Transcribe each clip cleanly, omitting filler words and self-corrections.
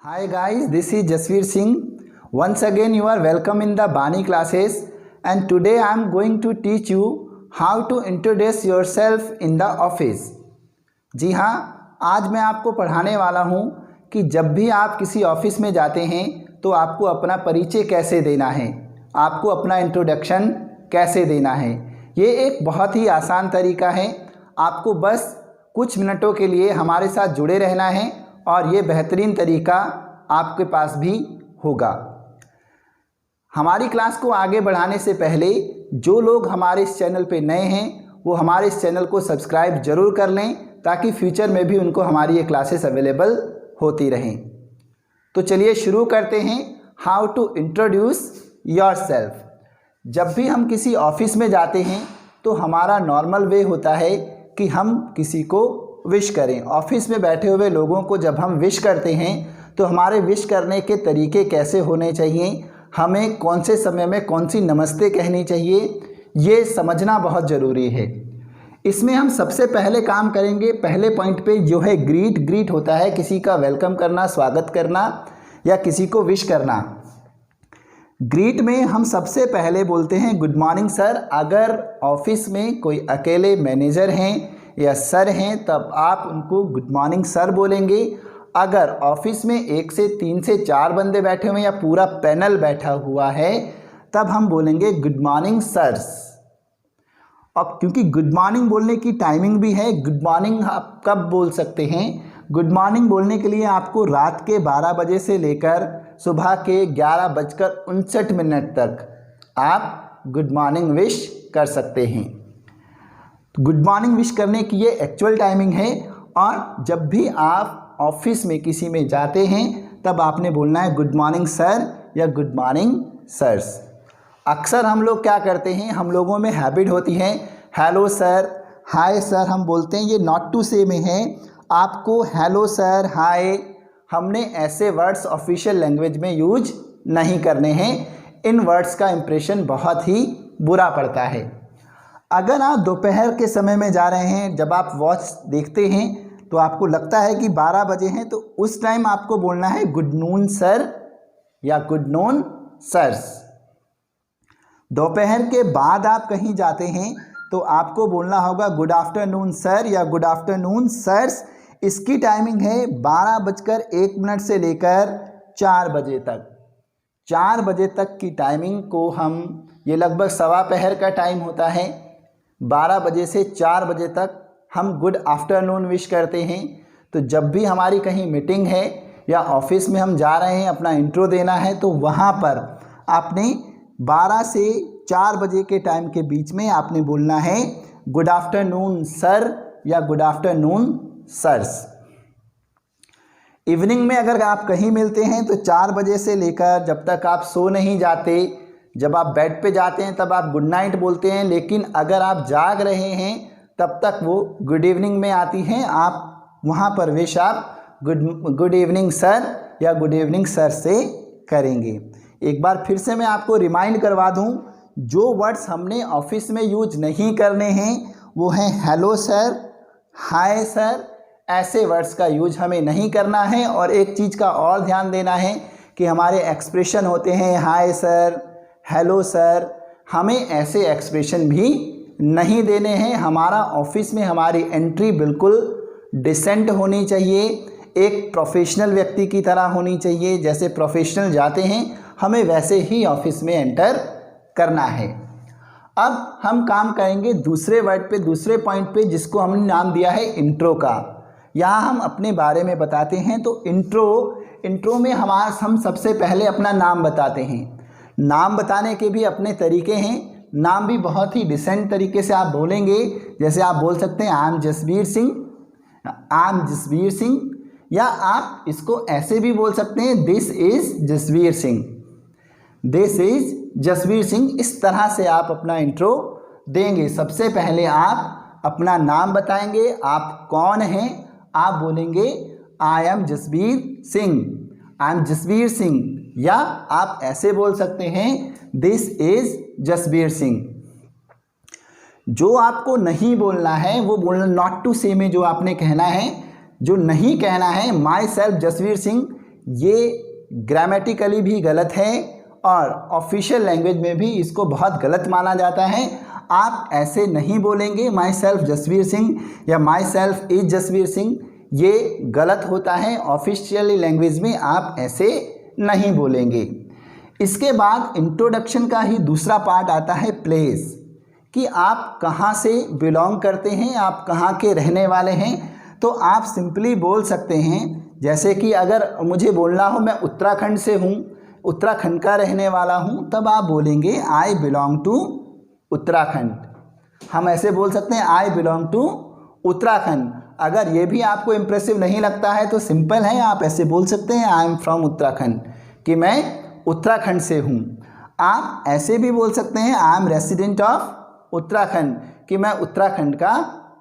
Hi guys, this is Jasveer Singh. Once again you are welcome in the Bani classes and today I am going to teach you how to introduce yourself in the office. जी हाँ, आज मैं आपको पढ़ाने वाला हूँ कि जब भी आप किसी ऑफिस में जाते हैं तो आपको अपना परिचय कैसे देना है, आपको अपना इंट्रोडक्शन कैसे देना है। ये एक बहुत ही आसान तरीका है, आपको बस कुछ मिनटों के लिए हमारे साथ जुड़े रहना है और ये बेहतरीन तरीका आपके पास भी होगा। हमारी क्लास को आगे बढ़ाने से पहले जो लोग हमारे इस चैनल पे नए हैं वो हमारे इस चैनल को सब्सक्राइब ज़रूर कर लें ताकि फ्यूचर में भी उनको हमारी ये क्लासेस अवेलेबल होती रहें। तो चलिए शुरू करते हैं। How to introduce yourself. जब भी हम किसी ऑफिस में जाते हैं तो हमारा नॉर्मल वे होता है कि हम किसी को विश करें। ऑफिस में बैठे हुए लोगों को जब हम विश करते हैं तो हमारे विश करने के तरीके कैसे होने चाहिए, हमें कौन से समय में कौन सी नमस्ते कहनी चाहिए, ये समझना बहुत ज़रूरी है। इसमें हम सबसे पहले काम करेंगे पहले पॉइंट पे जो है ग्रीट होता है किसी का वेलकम करना, स्वागत करना या किसी को विश करना। ग्रीट में हम सबसे पहले बोलते हैं गुड मॉर्निंग सर। अगर ऑफिस में कोई अकेले मैनेजर हैं या सर हैं तब आप उनको गुड मॉर्निंग सर बोलेंगे। अगर ऑफिस में 1 से 3 से 4 बंदे बैठे हुए हैं या पूरा पैनल बैठा हुआ है तब हम बोलेंगे गुड मॉर्निंग सर्स। अब क्योंकि गुड मॉर्निंग बोलने की टाइमिंग भी है, गुड मॉर्निंग आप कब बोल सकते हैं? गुड मॉर्निंग बोलने के लिए आपको रात के 12 बजे से लेकर सुबह के 11:59 तक आप गुड मॉर्निंग विश कर सकते हैं। गुड मॉर्निंग विश करने की ये एक्चुअल टाइमिंग है। और जब भी आप ऑफिस में किसी में जाते हैं तब आपने बोलना है गुड मॉर्निंग सर या गुड मॉर्निंग सर्स। अक्सर हम लोग क्या करते हैं, हम लोगों में हैबिट होती है हेलो सर, हाय सर हम बोलते हैं, ये नॉट टू से में है। आपको हेलो सर, हाय, हमने ऐसे वर्ड्स ऑफिशियल लैंग्वेज में यूज नहीं करने हैं। इन वर्ड्स का इंप्रेशन बहुत ही बुरा पड़ता है। अगर आप दोपहर के समय में जा रहे हैं, जब आप वॉच देखते हैं तो आपको लगता है कि 12 बजे हैं तो उस टाइम आपको बोलना है गुड नून सर या गुड नून सर्स। दोपहर के बाद आप कहीं जाते हैं तो आपको बोलना होगा गुड आफ्टरनून सर या गुड आफ्टरनून सर्स। इसकी टाइमिंग है 12:01 से लेकर 4 बजे तक। 4 बजे तक की टाइमिंग को हम, ये लगभग सवा पहर का टाइम होता है, 12 बजे से 4 बजे तक हम गुड आफ्टरनून विश करते हैं। तो जब भी हमारी कहीं मीटिंग है या ऑफिस में हम जा रहे हैं अपना इंट्रो देना है तो वहाँ पर आपने 12 से 4 बजे के टाइम के बीच में आपने बोलना है गुड आफ्टरनून सर या गुड आफ्टरनून सर्स। इवनिंग में अगर आप कहीं मिलते हैं तो 4 बजे से लेकर जब तक आप सो नहीं जाते, जब आप बेड पे जाते हैं तब आप गुड नाइट बोलते हैं। लेकिन अगर आप जाग रहे हैं तब तक वो गुड इवनिंग में आती हैं। आप वहाँ पर विश आप गुड इवनिंग सर या गुड इवनिंग सर से करेंगे। एक बार फिर से मैं आपको रिमाइंड करवा दूँ, जो वर्ड्स हमने ऑफिस में यूज नहीं करने हैं वो हैं हेलो सर, हाय सर, ऐसे वर्ड्स का यूज हमें नहीं करना है। और एक चीज़ का और ध्यान देना है कि हमारे एक्सप्रेशन होते हैं हाय सर, हेलो सर, हमें ऐसे एक्सप्रेशन भी नहीं देने हैं। हमारा ऑफिस में हमारी एंट्री बिल्कुल डिसेंट होनी चाहिए, एक प्रोफेशनल व्यक्ति की तरह होनी चाहिए। जैसे प्रोफेशनल जाते हैं हमें वैसे ही ऑफिस में एंटर करना है। अब हम काम करेंगे दूसरे वर्ड पे, दूसरे पॉइंट पे, जिसको हमने नाम दिया है इंट्रो का। यहाँ हम अपने बारे में बताते हैं। तो इंट्रो में हम सबसे पहले अपना नाम बताते हैं। नाम बताने के भी अपने तरीके हैं। नाम भी बहुत ही डिसेंट तरीके से आप बोलेंगे। जैसे आप बोल सकते हैं आई एम जसवीर सिंह, या आप इसको ऐसे भी बोल सकते हैं दिस इज जसवीर सिंह। इस तरह से आप अपना इंट्रो देंगे। सबसे पहले आप अपना नाम बताएंगे, आप कौन हैं। आप बोलेंगे आई एम जसवीर सिंह, या आप ऐसे बोल सकते हैं दिस इज जसवीर सिंह। जो आपको नहीं बोलना है वो बोलना नॉट टू से में जो आपने कहना है, जो नहीं कहना है माई सेल्फ जसवीर सिंह, ये ग्रामेटिकली भी गलत है और ऑफिशियल लैंग्वेज में भी इसको बहुत गलत माना जाता है। आप ऐसे नहीं बोलेंगे माई सेल्फ जसवीर सिंह या my self is Jasveer Singh, ये गलत होता है। ऑफिशियली लैंग्वेज में आप ऐसे नहीं बोलेंगे। इसके बाद इंट्रोडक्शन का ही दूसरा पार्ट आता है प्लेस, कि आप कहाँ से बिलोंग करते हैं, आप कहाँ के रहने वाले हैं। तो आप सिंपली बोल सकते हैं, जैसे कि अगर मुझे बोलना हो मैं उत्तराखंड से हूँ, उत्तराखंड का रहने वाला हूँ, तब आप बोलेंगे आई बिलोंग टू उत्तराखंड। हम ऐसे बोल सकते हैं आई बिलोंग टू उत्तराखंड। अगर ये भी आपको इम्प्रेसिव नहीं लगता है तो सिंपल है, आप ऐसे बोल सकते हैं आई एम फ्रॉम उत्तराखंड, कि मैं उत्तराखंड से हूँ। आप ऐसे भी बोल सकते हैं I am resident of Uttarakhand, कि मैं उत्तराखंड का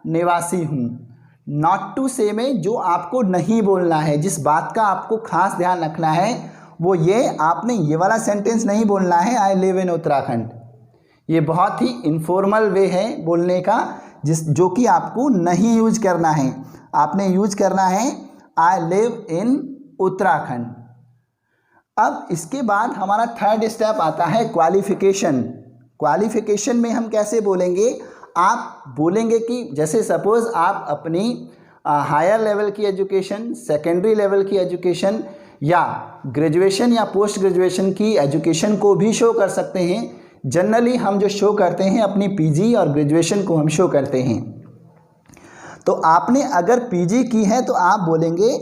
निवासी हूँ। नॉट टू से में जो आपको नहीं बोलना है, जिस बात का आपको खास ध्यान रखना है, वो ये आपने ये वाला सेंटेंस नहीं बोलना है आई लिव इन उत्तराखंड। ये बहुत ही इनफॉर्मल वे है बोलने का, जो कि आपको नहीं यूज करना है। आपने यूज करना है आई लिव इन उत्तराखंड। अब इसके बाद हमारा थर्ड स्टेप आता है क्वालिफिकेशन। क्वालिफिकेशन में हम कैसे बोलेंगे? आप बोलेंगे कि जैसे सपोज़ आप अपनी हायर लेवल की एजुकेशन, सेकेंडरी लेवल की एजुकेशन या ग्रेजुएशन या पोस्ट ग्रेजुएशन की एजुकेशन को भी शो कर सकते हैं। जनरली हम जो शो करते हैं अपनी पीजी और ग्रेजुएशन को हम शो करते हैं। तो आपने अगर पीजी की है तो आप बोलेंगे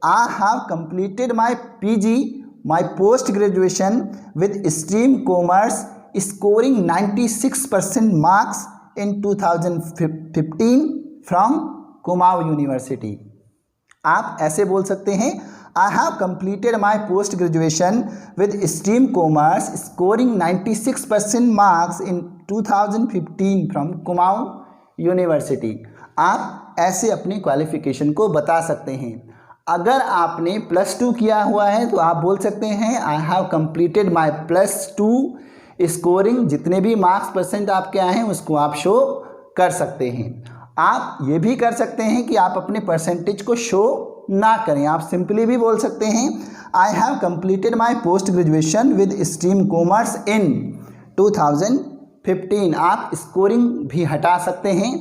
I have completed my PG, my post graduation with stream commerce, scoring 96% marks in 2015 from Kumaon university. आप ऐसे बोल सकते हैं I have completed my post graduation with stream commerce, scoring 96% marks in 2015 from Kumaon university. आप ऐसे अपनी क्वालिफिकेशन को बता सकते हैं। अगर आपने +2 किया हुआ है तो आप बोल सकते हैं I have completed my +2, scoring जितने भी मार्क्स परसेंट आपके आए हैं उसको आप शो कर सकते हैं। आप ये भी कर सकते हैं कि आप अपने परसेंटेज को शो ना करें। आप सिंपली भी बोल सकते हैं I have completed my post graduation with stream commerce इन 2015। आप स्कोरिंग भी हटा सकते हैं।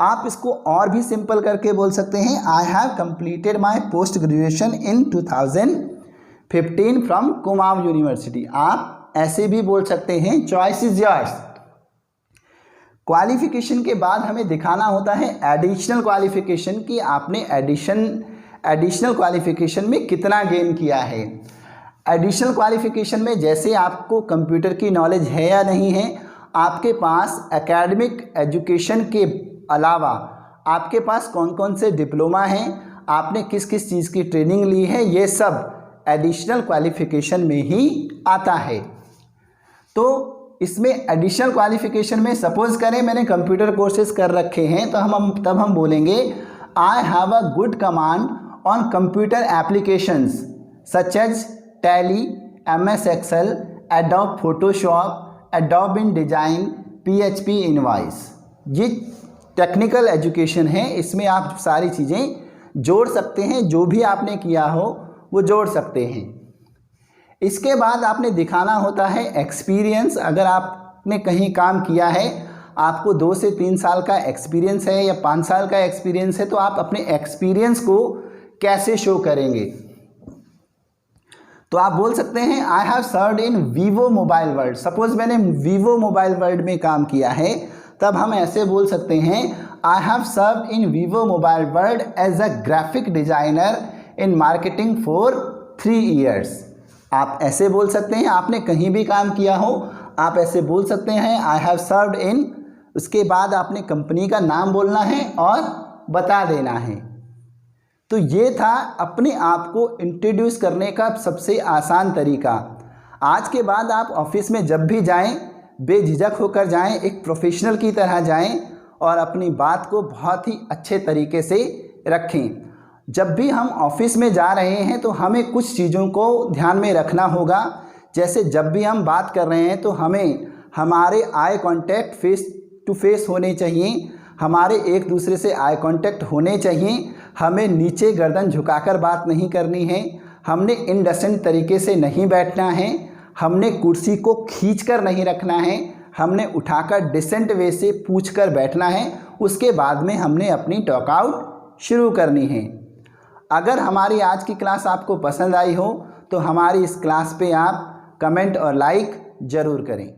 आप इसको और भी सिंपल करके बोल सकते हैं I have completed my post graduation in 2015 from Kumaon university. आप ऐसे भी बोल सकते हैं, चॉइस इज योर्स। क्वालिफिकेशन के बाद हमें दिखाना होता है एडिशनल क्वालिफिकेशन, कि आपने एडिशनल क्वालिफिकेशन में कितना गेन किया है। एडिशनल क्वालिफिकेशन में जैसे आपको कंप्यूटर की नॉलेज है या नहीं है, आपके पास एकेडमिक एजुकेशन के अलावा आपके पास कौन कौन से डिप्लोमा हैं, आपने किस किस चीज़ की ट्रेनिंग ली है, ये सब एडिशनल क्वालिफिकेशन में ही आता है। तो इसमें एडिशनल क्वालिफिकेशन में सपोज करें मैंने कंप्यूटर कोर्सेज कर रखे हैं, तो तब हम बोलेंगे I have a good command on computer applications such as Tally, MS Excel, Adobe Photoshop, Adobe InDesign, PHP invoice. ये टेक्निकल एजुकेशन है, इसमें आप सारी चीज़ें जोड़ सकते हैं, जो भी आपने किया हो वो जोड़ सकते हैं। इसके बाद आपने दिखाना होता है एक्सपीरियंस। अगर आपने कहीं काम किया है, आपको 2 से 3 साल का एक्सपीरियंस है या 5 साल का एक्सपीरियंस है, तो आप अपने एक्सपीरियंस को कैसे शो करेंगे? तो आप बोल सकते हैं I have served in Vivo mobile world. Suppose मैंने वीवो मोबाइल वर्ल्ड में काम किया है, तब हम ऐसे बोल सकते हैं I have served in Vivo mobile world as a graphic designer in marketing for 3 years। आप ऐसे बोल सकते हैं, आपने कहीं भी काम किया हो आप ऐसे बोल सकते हैं आई हैव सर्व्ड इन, उसके बाद आपने कंपनी का नाम बोलना है और बता देना है। तो ये था अपने आप को इंट्रोड्यूस करने का सबसे आसान तरीका। आज के बाद आप ऑफिस में जब भी जाएं बेझिझक होकर जाएं, एक प्रोफेशनल की तरह जाएं और अपनी बात को बहुत ही अच्छे तरीके से रखें। जब भी हम ऑफिस में जा रहे हैं तो हमें कुछ चीज़ों को ध्यान में रखना होगा। जैसे जब भी हम बात कर रहे हैं तो हमें हमारे eye contact face to face होने चाहिए, हमारे एक दूसरे से आई कांटेक्ट होने चाहिए। हमें नीचे गर्दन झुकाकर बात नहीं करनी है, हमने इनडेसेंट तरीके से नहीं बैठना है, हमने कुर्सी को खींचकर नहीं रखना है, हमने उठाकर डिसेंट वे से पूछकर बैठना है। उसके बाद में हमने अपनी टॉकआउट शुरू करनी है। अगर हमारी आज की क्लास आपको पसंद आई हो तो हमारी इस क्लास पे आप कमेंट और लाइक ज़रूर करें।